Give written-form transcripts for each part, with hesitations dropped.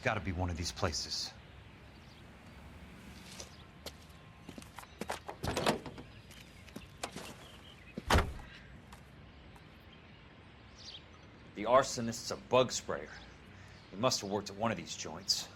got to be one of these places. The arsonist's a bug sprayer. He must have worked at one of these joints.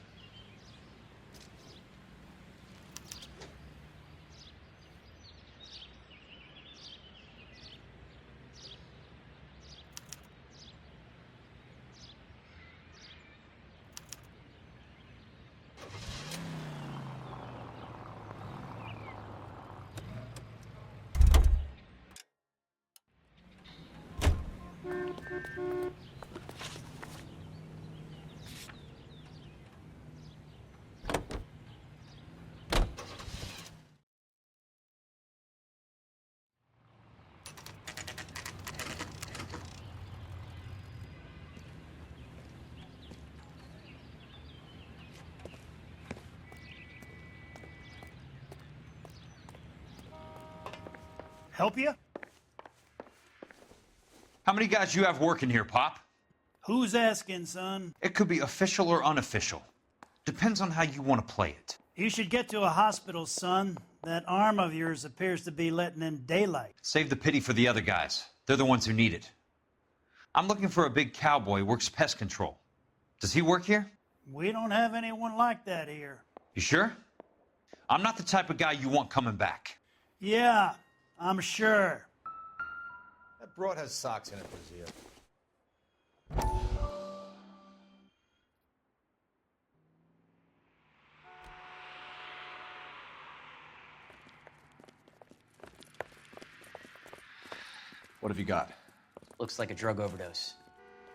Help you? How many guys you have working here, Pop? Who's asking, son? It could be official or unofficial. Depends on how you want to play it. You should get to a hospital, son. That arm of yours appears to be letting in daylight. Save the pity for the other guys. They're the ones who need it. I'm looking for a big cowboy who works pest control. Does he work here? We don't have anyone like that here. You sure? I'm not the type of guy you want coming back. Yeah, I'm sure. That broad has socks in it, Brazil. What have you got? Looks like a drug overdose.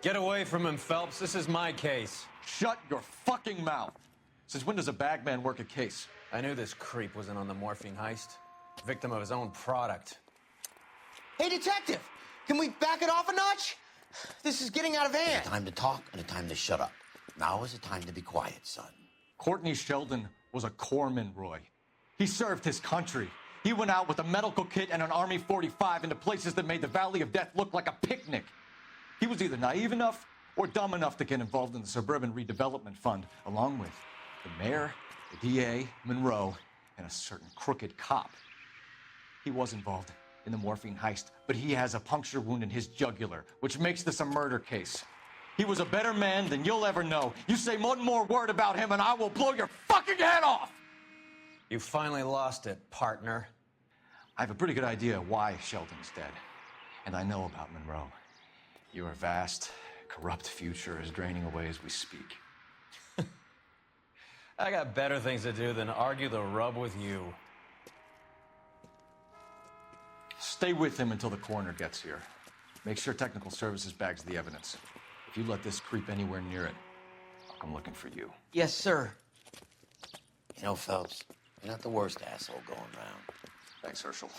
Get away from him, Phelps. This is my case. Shut your fucking mouth! Since when does a bagman work a case? I knew this creep wasn't on the morphine heist. Victim of his own product. Hey, detective! Can we back it off a notch? This is getting out of hand. A time to talk and a time to shut up. Now is a time to be quiet, son. Courtney Sheldon was a corpsman, Roy. He served his country. He went out with a medical kit and an Army 45 into places that made the Valley of Death look like a picnic. He was either naive enough or dumb enough to get involved in the Suburban Redevelopment Fund, along with the mayor, the DA, Monroe, and a certain crooked cop. He was involved in the morphine heist, but he has a puncture wound in his jugular, which makes this a murder case. He was a better man than you'll ever know. You say one more word about him and I will blow your fucking head off! You finally lost it, partner. I have a pretty good idea why Sheldon's dead. And I know about Monroe. Your vast, corrupt future is draining away as we speak. I got better things to do than argue the rub with you. Stay with him until the coroner gets here. Make sure technical services bags the evidence. If you let this creep anywhere near it, I'll come looking for you. Yes, sir. You know, Phelps, you're not the worst asshole going round. Thanks, Herschel.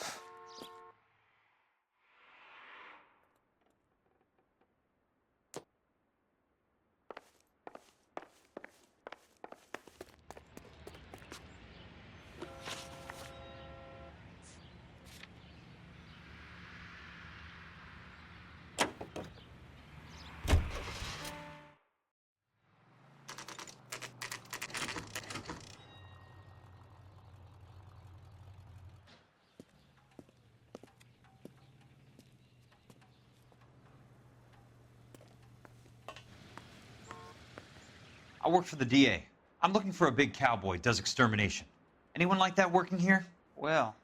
I work for the DA. I'm looking for a big cowboy, does extermination. Anyone like that working here? Well,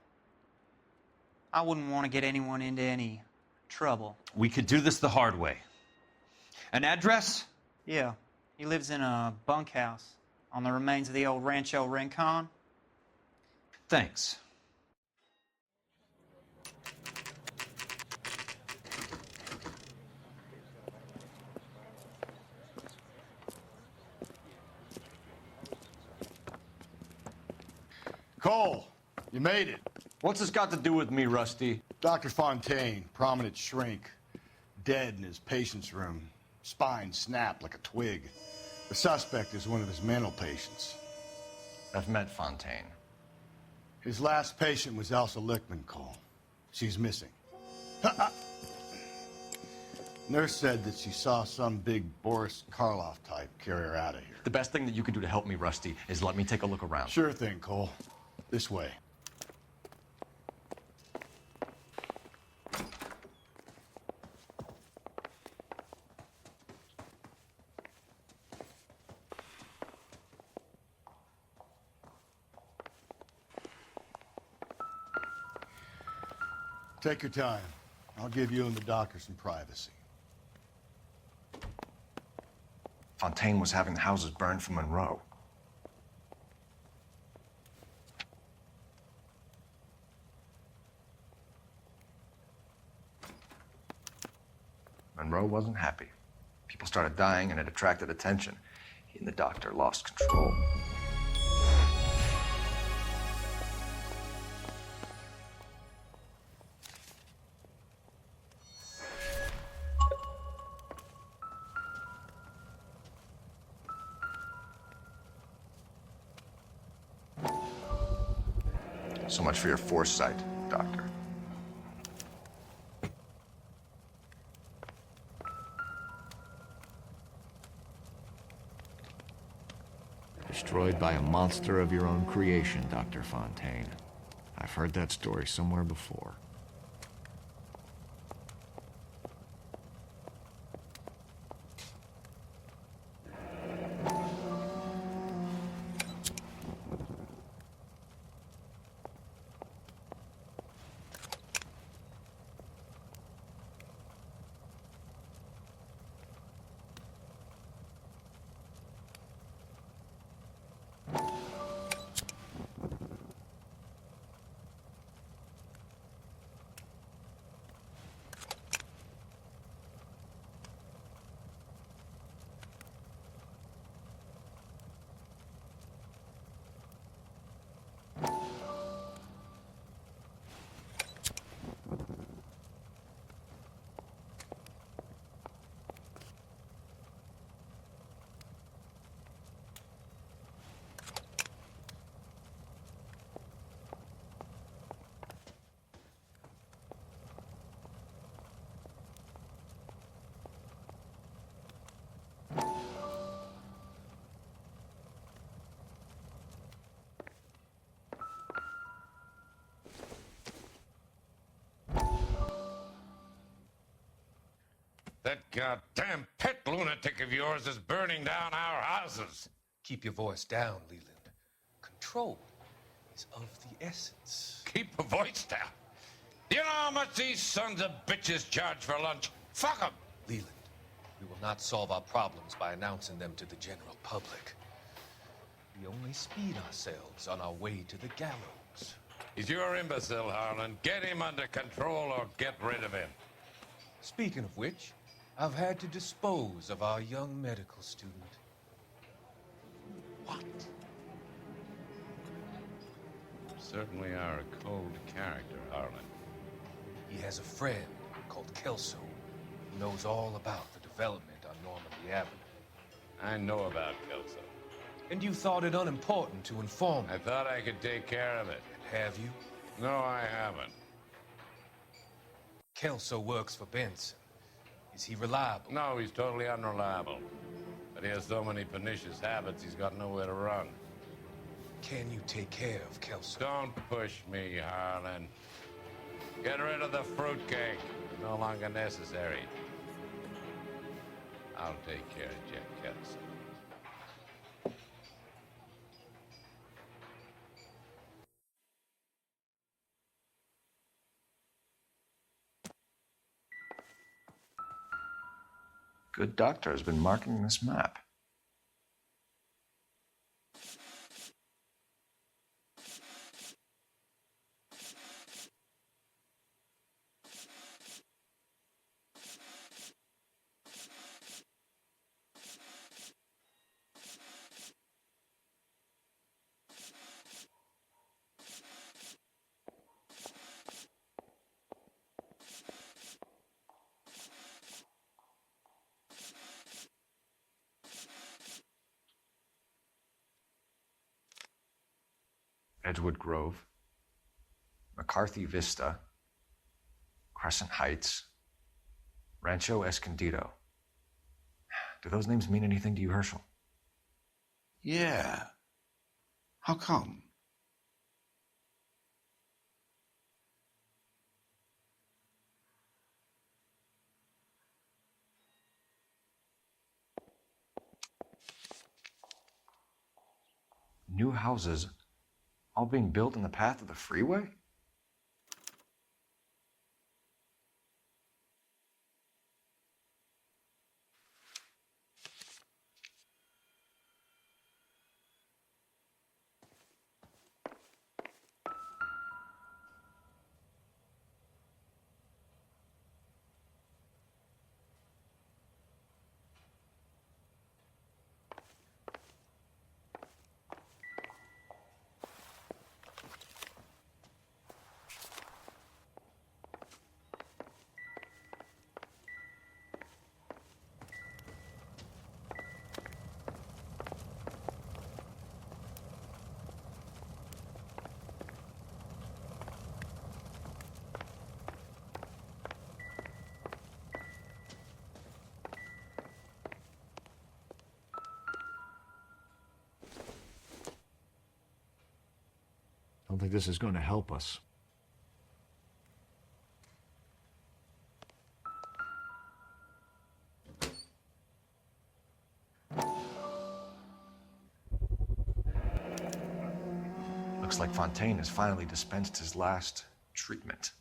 I wouldn't want to get anyone into any trouble. We could do this the hard way. An address? Yeah, he lives in a bunkhouse on the remains of the old Rancho Rincon. Thanks. Cole, you made it. What's this got to do with me, Rusty? Dr. Fontaine, prominent shrink, dead in his patient's room. Spine snapped like a twig. The suspect is one of his mental patients. I've met Fontaine. His last patient was Elsa Lickman, Cole. She's missing. Nurse said that she saw some big Boris Karloff type carry her out of here. The best thing that you can do to help me, Rusty, is let me take a look around. Sure thing, Cole. This way. Take your time. I'll give you and the doctor some privacy. Fontaine was having the houses burned for Monroe. Monroe wasn't happy. People started dying and it attracted attention. He and the doctor lost control. So much for your foresight, Doctor. Destroyed by a monster of your own creation, Dr. Fontaine. I've heard that story somewhere before. That goddamn pet lunatic of yours is burning down our houses. Keep your voice down, Leland. Control is of the essence. Keep your voice down. You know how much these sons of bitches charge for lunch? Fuck them. Leland, we will not solve our problems by announcing them to the general public. We only speed ourselves on our way to the gallows. He's your imbecile, Harlan. Get him under control or get rid of him. Speaking of which, I've had to dispose of our young medical student. What? You certainly are a cold character, Harlan. He has a friend called Kelso who knows all about the development on Normandy Avenue. I know about Kelso. And you thought it unimportant to inform me. I thought I could take care of it. Have you? No, I haven't. Kelso works for Benson. Is he reliable? No, he's totally unreliable. But he has so many pernicious habits, he's got nowhere to run. Can you take care of Kelso? Don't push me, Harlan. Get rid of the fruitcake. It's no longer necessary. I'll take care of Jack Kelso. Good doctor has been marking this map. Edgewood Grove, McCarthy Vista, Crescent Heights, Rancho Escondido. Do those names mean anything to you, Herschel? Yeah. How come? New houses all being built in the path of the freeway? I don't think this is going to help us. Looks like Fontaine has finally dispensed his last treatment.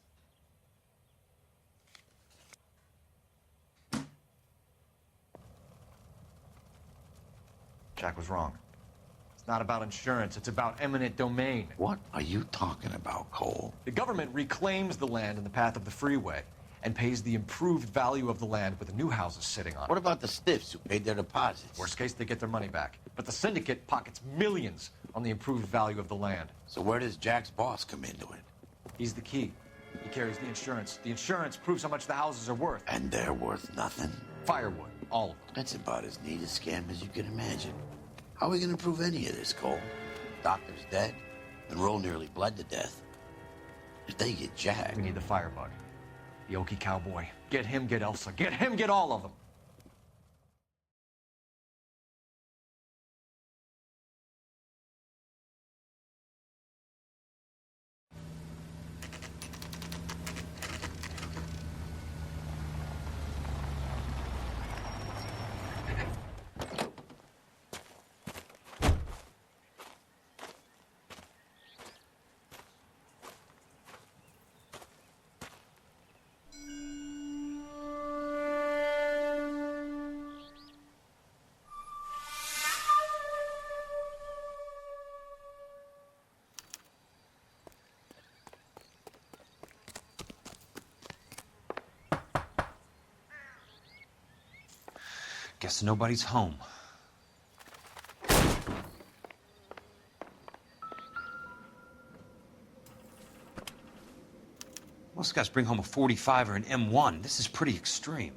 Jack was wrong. It's not about insurance, it's about eminent domain. What are you talking about, Cole? The government reclaims the land in the path of the freeway and pays the improved value of the land with the new houses sitting on it. What about the stiffs who paid their deposits? Worst case, they get their money back. But the syndicate pockets millions on the improved value of the land. So where does Jack's boss come into it? He's the key. He carries the insurance. The insurance proves how much the houses are worth. And they're worth nothing? Firewood, all of them. That's about as neat a scam as you can imagine. How are we going to prove any of this, Cole? Doctor's dead, and Roll nearly bled to death. If they get Jack... We need the firebug. The Okie cowboy. Get him, get Elsa. Get him, get all of them. Guess nobody's home. Most guys bring home a 45 or an M1. This is pretty extreme.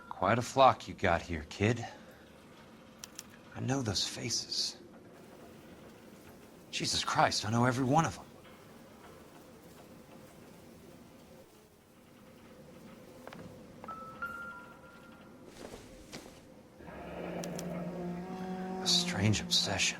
Quite a flock you got here, kid. I know those faces. Jesus Christ, I know every one of them. A strange obsession.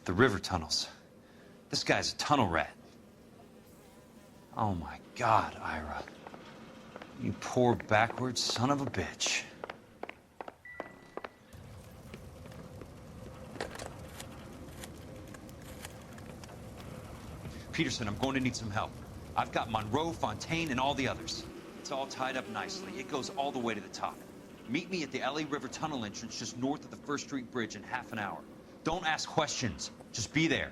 The river tunnels. This guy's a tunnel rat. Oh my God, Ira. You poor backwards son of a bitch. Peterson, I'm going to need some help. I've got Monroe, Fontaine, and all the others. It's all tied up nicely. It goes all the way to the top. Meet me at the LA River Tunnel entrance just north of the First Street Bridge in half an hour. Don't ask questions. Just be there.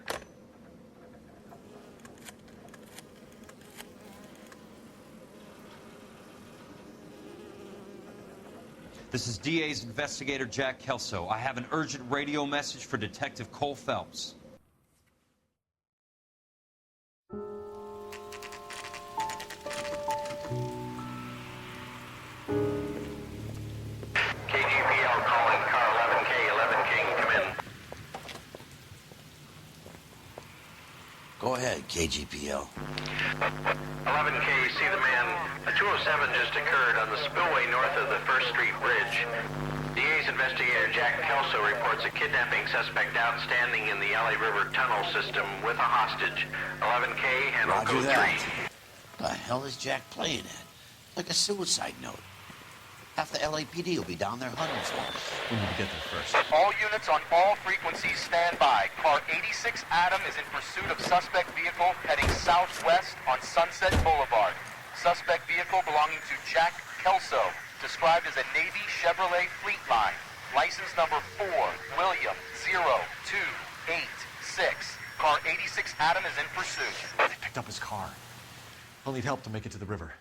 This is DA's investigator, Jack Kelso. I have an urgent radio message for Detective Cole Phelps. KGPL calling car 11K, 11K, come in. Go ahead, KGPL. 11K, see the man. A 207 just occurred on the spillway north of the First Street Bridge. DA's investigator Jack Kelso reports a kidnapping suspect outstanding in the LA River tunnel system with a hostage. 11K, handle Roger code that. 3. The hell is Jack playing at? Like a suicide note. Half the LAPD will be down there hunting for him. We need to get there first. All units on all frequencies stand by. Car 86 Adam is in pursuit of suspect vehicle heading southwest on Sunset Boulevard. Suspect vehicle belonging to Jack Kelso, described as a Navy Chevrolet Fleetline. License number 4, William 0286. Car 86 Adam is in pursuit. They picked up his car. I'll need help to make it to the river.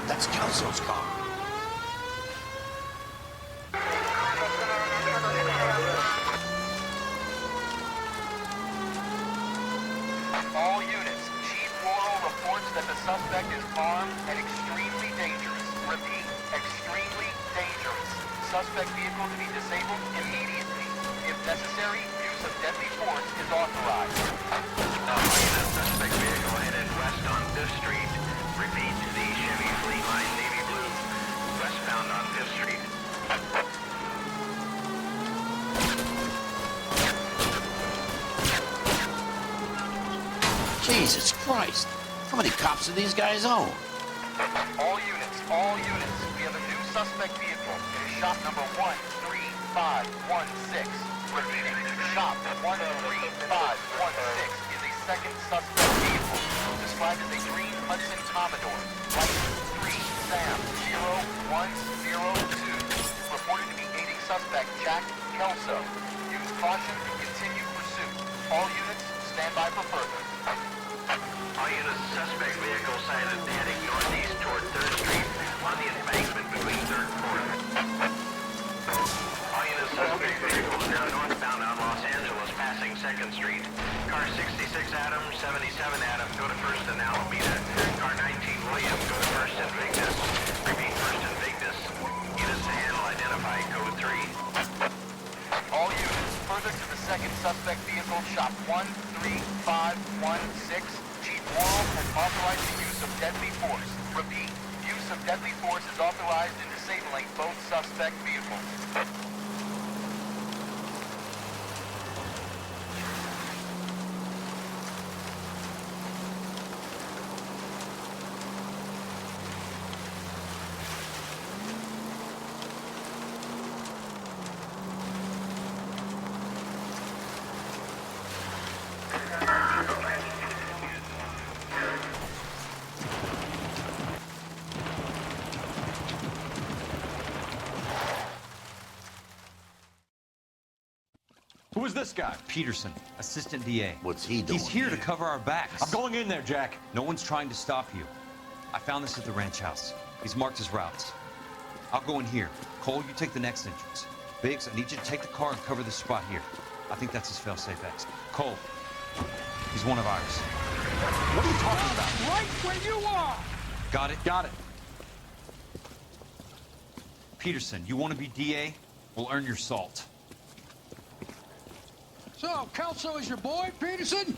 That's Kelso's car. All units, Chief Laurel reports that the suspect is armed and extremely dangerous. Repeat, extremely dangerous. Suspect vehicle to be disabled immediately. If necessary, use of deadly force is authorized. Suspect vehicle headed west on 5th Street. Repeat, the Chevy Fleetline Navy Blue, westbound on 5th Street. Jesus Christ. How many cops do these guys own? All units, we have a new suspect vehicle. It is shop number 13516. Repeating, shop 13516 is a second suspect vehicle, described as a green Hudson Commodore, license 3 Sam 0102, reported to be aiding suspect Jack Kelso. Use caution to continue pursuit. All units, stand by for further. All units, suspect vehicle sighted heading northeast toward 3rd Street on the embankment between 3rd and 4th. All units, suspect vehicle is now northbound on Los Angeles, passing 2nd Street. Car 66 Adam, 77 Adam, go to 1st and Alameda. Car 19 William, go to 1st and Vignes. Repeat, 1st and Vignes. Units to handle, identify code 3. All units, further to the second suspect vehicle, shop 13516. Chief Laurel has authorized the use of deadly force. Repeat, use of deadly force is authorized in disabling both suspect vehicles. Who is this guy? Peterson, assistant DA. What's he doing? He's here to cover our backs. I'm going in there, Jack. No one's trying to stop you. I found this at the ranch house. He's marked his routes. I'll go in here. Cole, you take the next entrance. Biggs, I need you to take the car and cover this spot here. I think that's his fail-safe exit. Cole, he's one of ours. What are you talking about? Right where you are! Got it? Got it. Peterson, you want to be DA? We'll earn your salt. So, Kelso is your boy, Peterson?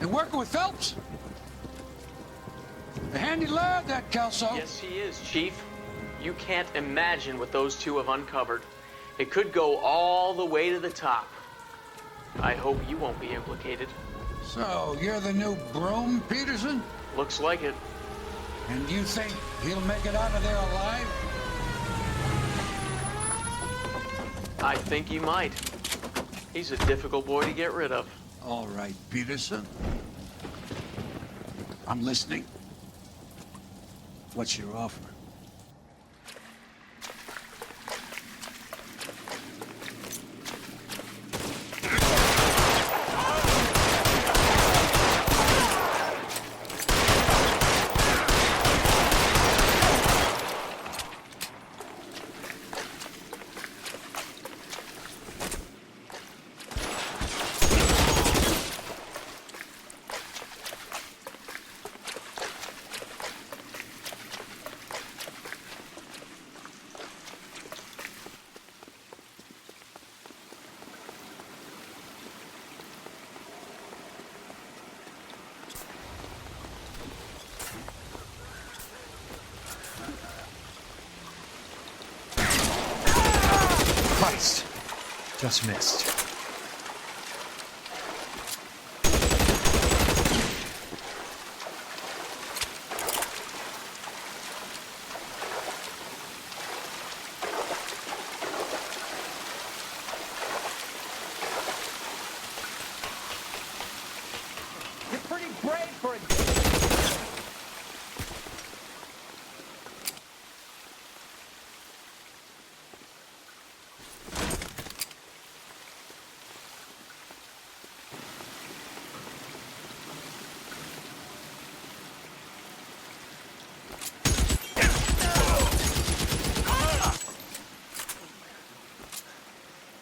And working with Phelps? A handy lad, that Kelso. Yes, he is, Chief. You can't imagine what those two have uncovered. It could go all the way to the top. I hope you won't be implicated. So, you're the new Broom, Peterson? Looks like it. And you think he'll make it out of there alive? I think he might. He's a difficult boy to get rid of. All right, Peterson. I'm listening. What's your offer? Christ! Just missed. You're pretty brave for a...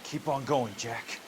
Keep on going, Jack.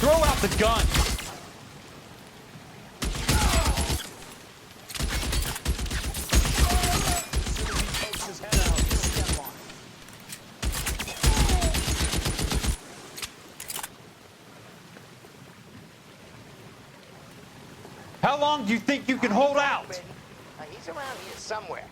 Throw out the gun! How long do you think you can hold out? He's around here somewhere.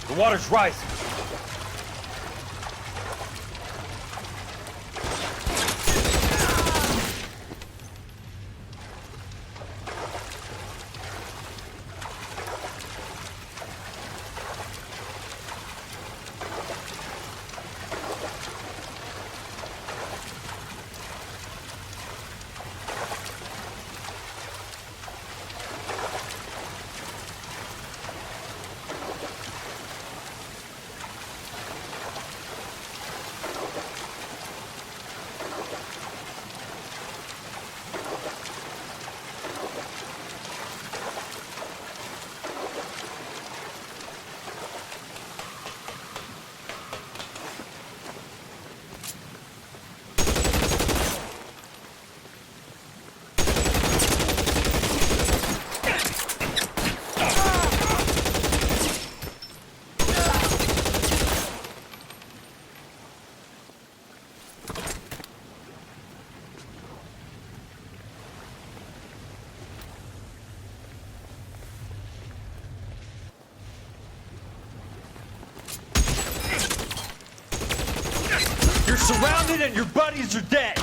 The water's rising. surrounded and your buddies are dead.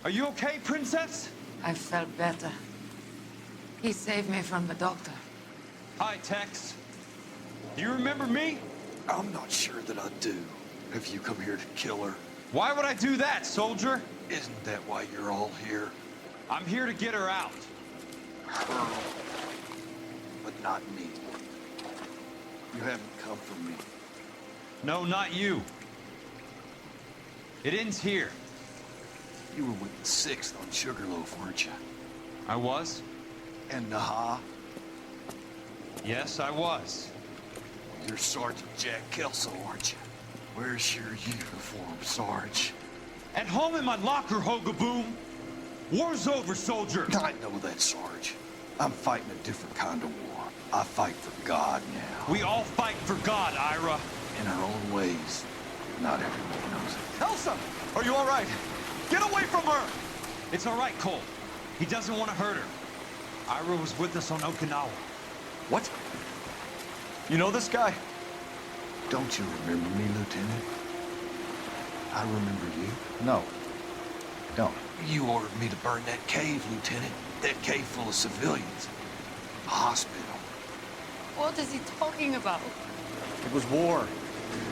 Are you okay, Princess? I felt better. He saved me from the doctor. Hi, Tex. Do you remember me? I'm not sure that I do. Have you come here to kill her? Why would I do that, soldier? Isn't that why you're all here? I'm here to get her out. Her. But not me. You haven't come for me. No, not you. It ends here. You were with the 6th on Sugarloaf, weren't you? I was? And Naha? Yes, I was. You're Sergeant Jack Kelso, aren't you? Where's your uniform, Sarge? At home in my locker, Hogaboom. War's over, soldier. I know that, Sarge. I'm fighting a different kind of war. I fight for God now. We all fight for God, Ira. In our own ways. Not everyone knows it. Elsa! Are you all right? Get away from her! It's all right, Cole. He doesn't want to hurt her. Ira was with us on Okinawa. What? You know this guy? Don't you remember me, Lieutenant? I remember you. No. Don't. You ordered me to burn that cave, Lieutenant. That cave full of civilians. A hospital. What is he talking about? It was war.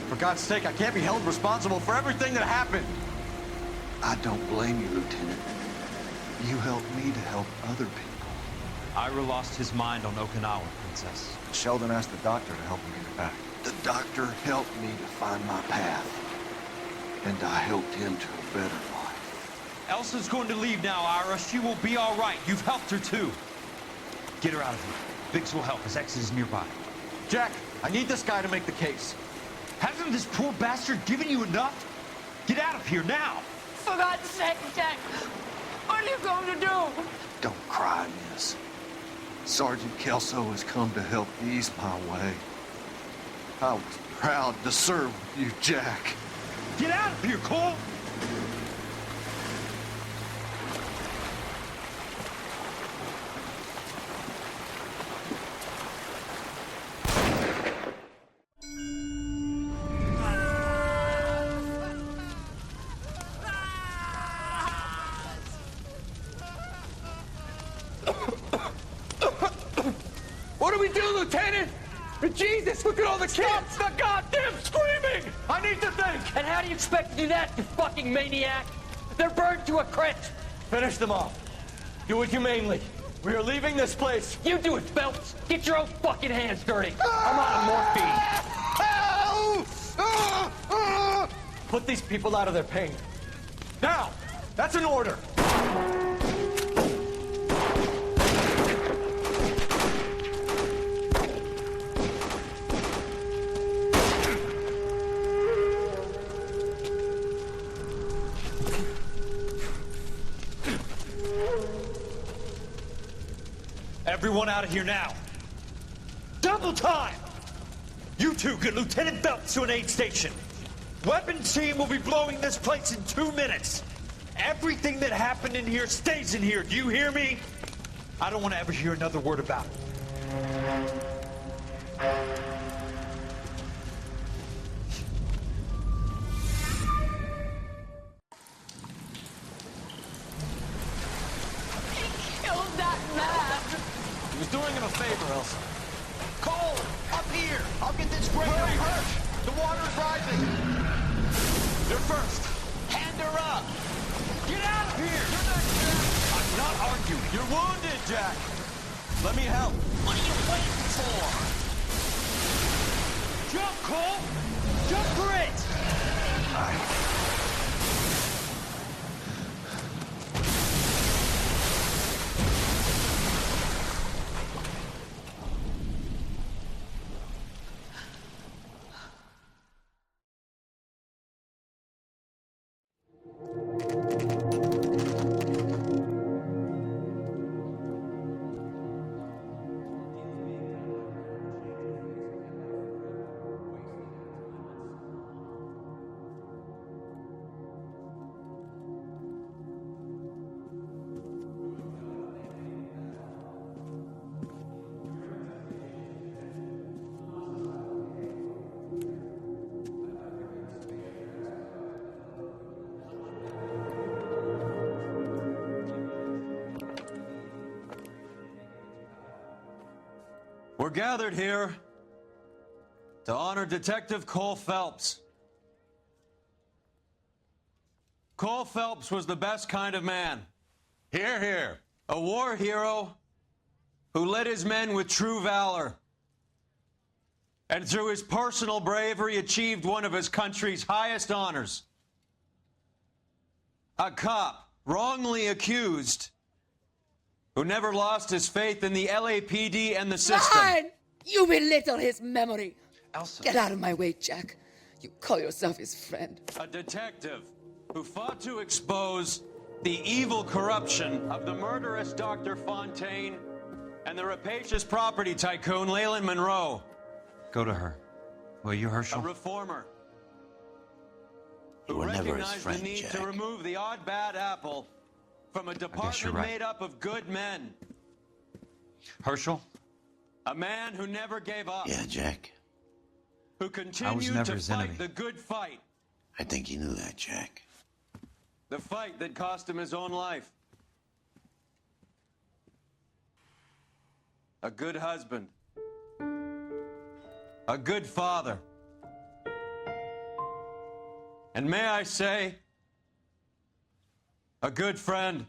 For God's sake, I can't be held responsible for everything that happened. I don't blame you, Lieutenant. You helped me to help other people. Ira lost his mind on Okinawa, Princess. Sheldon asked the doctor to help him get it back. The doctor helped me to find my path. And I helped him to a better life. Elsa's going to leave now, Ira. She will be all right. You've helped her, too. Get her out of here. Biggs will help. His exit is nearby. Jack, I need this guy to make the case. Hasn't this poor bastard given you enough? Get out of here now! For God's sake, Jack! What are you going to do? Don't cry, miss. Sergeant Kelso has come to help ease my way. I was proud to serve with you, Jack. Get out of here, Cole! What do we do, Lieutenant? Jesus, look at all the kids! Stop the goddamn screaming! I need to think! And how do you expect to do that, you fucking maniac? They're burned to a crisp. Finish them off. Do it humanely. We are leaving this place. You do it, Phelps. Get your own fucking hands dirty. I'm out of morphine. Put these people out of their pain. Now! That's an order! Everyone out of here now. Double time! You two get Lieutenant Phelps to an aid station. Weapons team will be blowing this place in 2 minutes. Everything that happened in here stays in here. Do you hear me? I don't want to ever hear another word about it. Killed that man! He was doing him a favor, Elsa. Cole, up here! I'll get this grader. Hurry, hurry! The water's rising! You're first! Hand her up! Get out of here! You're not Jack! I'm not arguing. You're wounded, Jack! Let me help. What are you waiting for? Jump, Cole! Jump for it! time. We're gathered here to honor Detective Cole Phelps. Cole Phelps was the best kind of man. Hear, hear. A war hero who led his men with true valor. And through his personal bravery achieved one of his country's highest honors. A cop wrongly accused who never lost his faith in the LAPD and the system. Fine! You belittle his memory. Elsa. Get out of my way, Jack. You call yourself his friend. A detective who fought to expose the evil corruption of the murderous Dr. Fontaine and the rapacious property tycoon Leyland Monroe. Go to her. Will you, Herschel? A reformer You who were never his recognized friend, the need Jack. to remove the odd bad apple from a department right. made up of good men. Herschel? A man who never gave up. Yeah, Jack. Who continued never to his fight enemy. the good fight. I think you knew that, Jack. The fight that cost him his own life. A good husband. A good father. And may I say, a good friend.